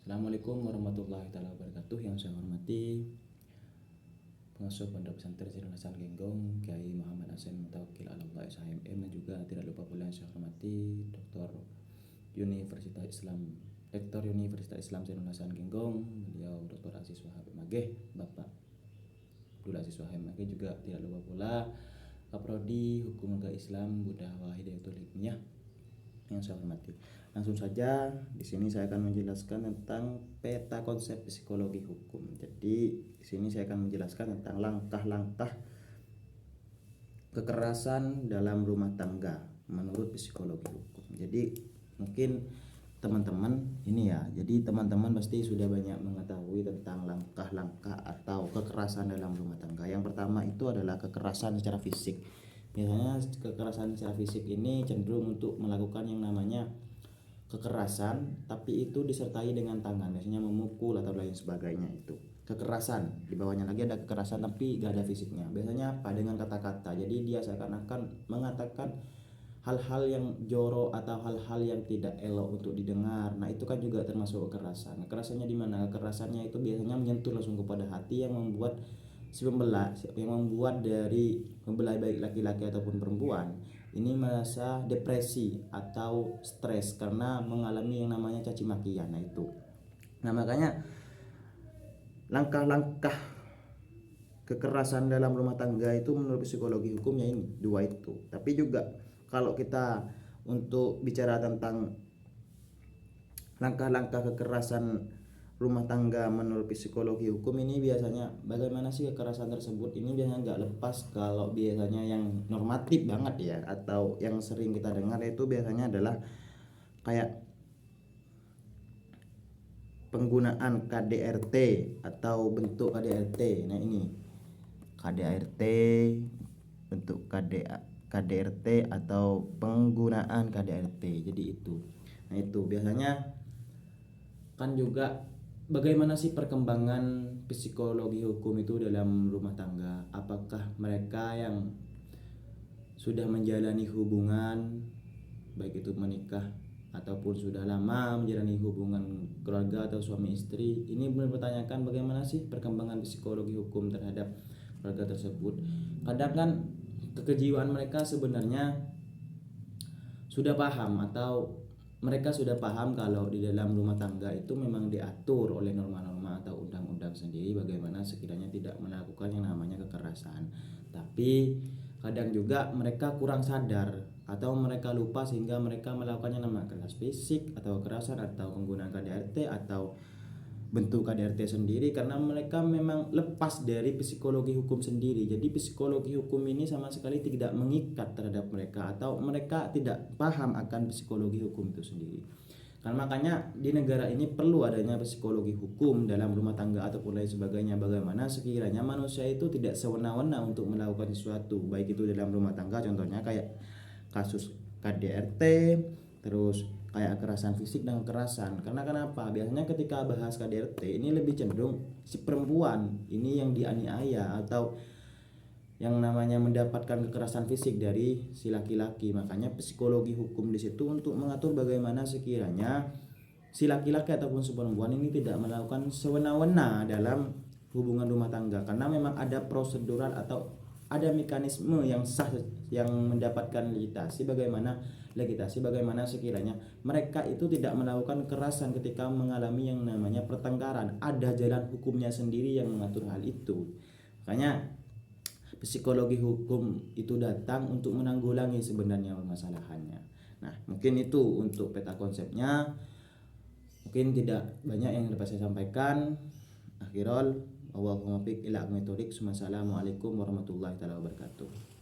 Assalamualaikum warahmatullahi wabarakatuh. Yang saya hormati pengasuh Pondok Pesantren Sirul Hasan Genggong, Kiai Muhammad Hasan Mutawakkil Allah SHMM, dan juga tidak lupa pula yang saya hormati Rektor Universitas Islam Sirul Hasan Genggong, beliau Dr. Aziz Wahab Mageh, Bapak Abdul Aziz Wahab Mageh, juga tidak lupa pula Kaprodi Hukum Agama Islam Buddha Wahidatul Hikmiyah yang saya hormati. Langsung saja, di sini saya akan menjelaskan tentang peta konsep psikologi hukum. Jadi di sini saya akan menjelaskan tentang langkah-langkah kekerasan dalam rumah tangga menurut psikologi hukum. Jadi mungkin teman-teman ini ya, jadi teman-teman pasti sudah banyak mengetahui tentang langkah-langkah atau kekerasan dalam rumah tangga. Yang pertama itu adalah kekerasan secara fisik. Biasanya kekerasan secara fisik ini cenderung untuk melakukan yang namanya kekerasan, tapi itu disertai dengan tangan, biasanya memukul atau lain sebagainya. Itu kekerasan. Di bawahnya lagi ada kekerasan tapi gak ada fisiknya. Biasanya apa? Dengan kata-kata. Jadi dia seakan-akan mengatakan hal-hal yang jorok atau hal-hal yang tidak elok untuk didengar. Nah, itu kan juga termasuk kekerasan. Kekerasannya di mana? Kekerasannya itu biasanya menyentuh langsung kepada hati, yang membuat dari mempelai baik laki-laki ataupun perempuan ini merasa depresi atau stres karena mengalami yang namanya caci makian. Nah itu. Nah, makanya langkah-langkah kekerasan dalam rumah tangga itu menurut psikologi hukumnya ini dua itu. Tapi juga kalau kita untuk bicara tentang langkah-langkah kekerasan rumah tangga menurut psikologi hukum ini, biasanya bagaimana sih kekerasan tersebut? Ini biasanya nggak lepas, kalau biasanya yang normatif banget ya, atau yang sering kita dengar itu biasanya adalah kayak penggunaan KDRT atau bentuk KDRT. Nah ini KDRT, bentuk KDRT atau penggunaan KDRT. Jadi itu. Nah itu biasanya kan juga bagaimana sih perkembangan psikologi hukum itu dalam rumah tangga? Apakah mereka yang sudah menjalani hubungan, baik itu menikah ataupun sudah lama menjalani hubungan keluarga atau suami istri, ini mempertanyakan bagaimana sih perkembangan psikologi hukum terhadap keluarga tersebut. Kadang kan kekejiwaan mereka sebenarnya sudah paham, atau mereka sudah paham kalau di dalam rumah tangga itu memang diatur oleh norma-norma atau undang-undang sendiri bagaimana sekiranya tidak melakukan yang namanya kekerasan. Tapi kadang juga mereka kurang sadar atau mereka lupa sehingga mereka melakukan yang namanya kekerasan fisik atau kekerasan atau penggunaan KDRT atau bentuk KDRT sendiri, karena mereka memang lepas dari psikologi hukum sendiri. Jadi psikologi hukum ini sama sekali tidak mengikat terhadap mereka, atau mereka tidak paham akan psikologi hukum itu sendiri. Karena makanya di negara ini perlu adanya psikologi hukum dalam rumah tangga ataupun lain sebagainya. Bagaimana sekiranya manusia itu tidak sewenang-wenang untuk melakukan sesuatu, baik itu dalam rumah tangga, contohnya kayak kasus KDRT, terus kayak kekerasan fisik dan kekerasan. Karena kenapa? Biasanya ketika bahas KDRT ini lebih cenderung si perempuan ini yang dianiaya atau yang namanya mendapatkan kekerasan fisik dari si laki-laki. Makanya psikologi hukum di situ untuk mengatur bagaimana sekiranya si laki-laki ataupun si perempuan ini tidak melakukan sewenang-wenang dalam hubungan rumah tangga, karena memang ada prosedural atau ada mekanisme yang sah yang mendapatkan legitimasi bagaimana sekiranya mereka itu tidak melakukan kekerasan ketika mengalami yang namanya pertengkaran. Ada jalan hukumnya sendiri yang mengatur hal itu. Makanya psikologi hukum itu datang untuk menanggulangi sebenarnya permasalahannya. Nah, mungkin itu untuk peta konsepnya. Mungkin tidak banyak yang dapat saya sampaikan. Akhirul Assalamualaikum warahmatullahi wabarakatuh.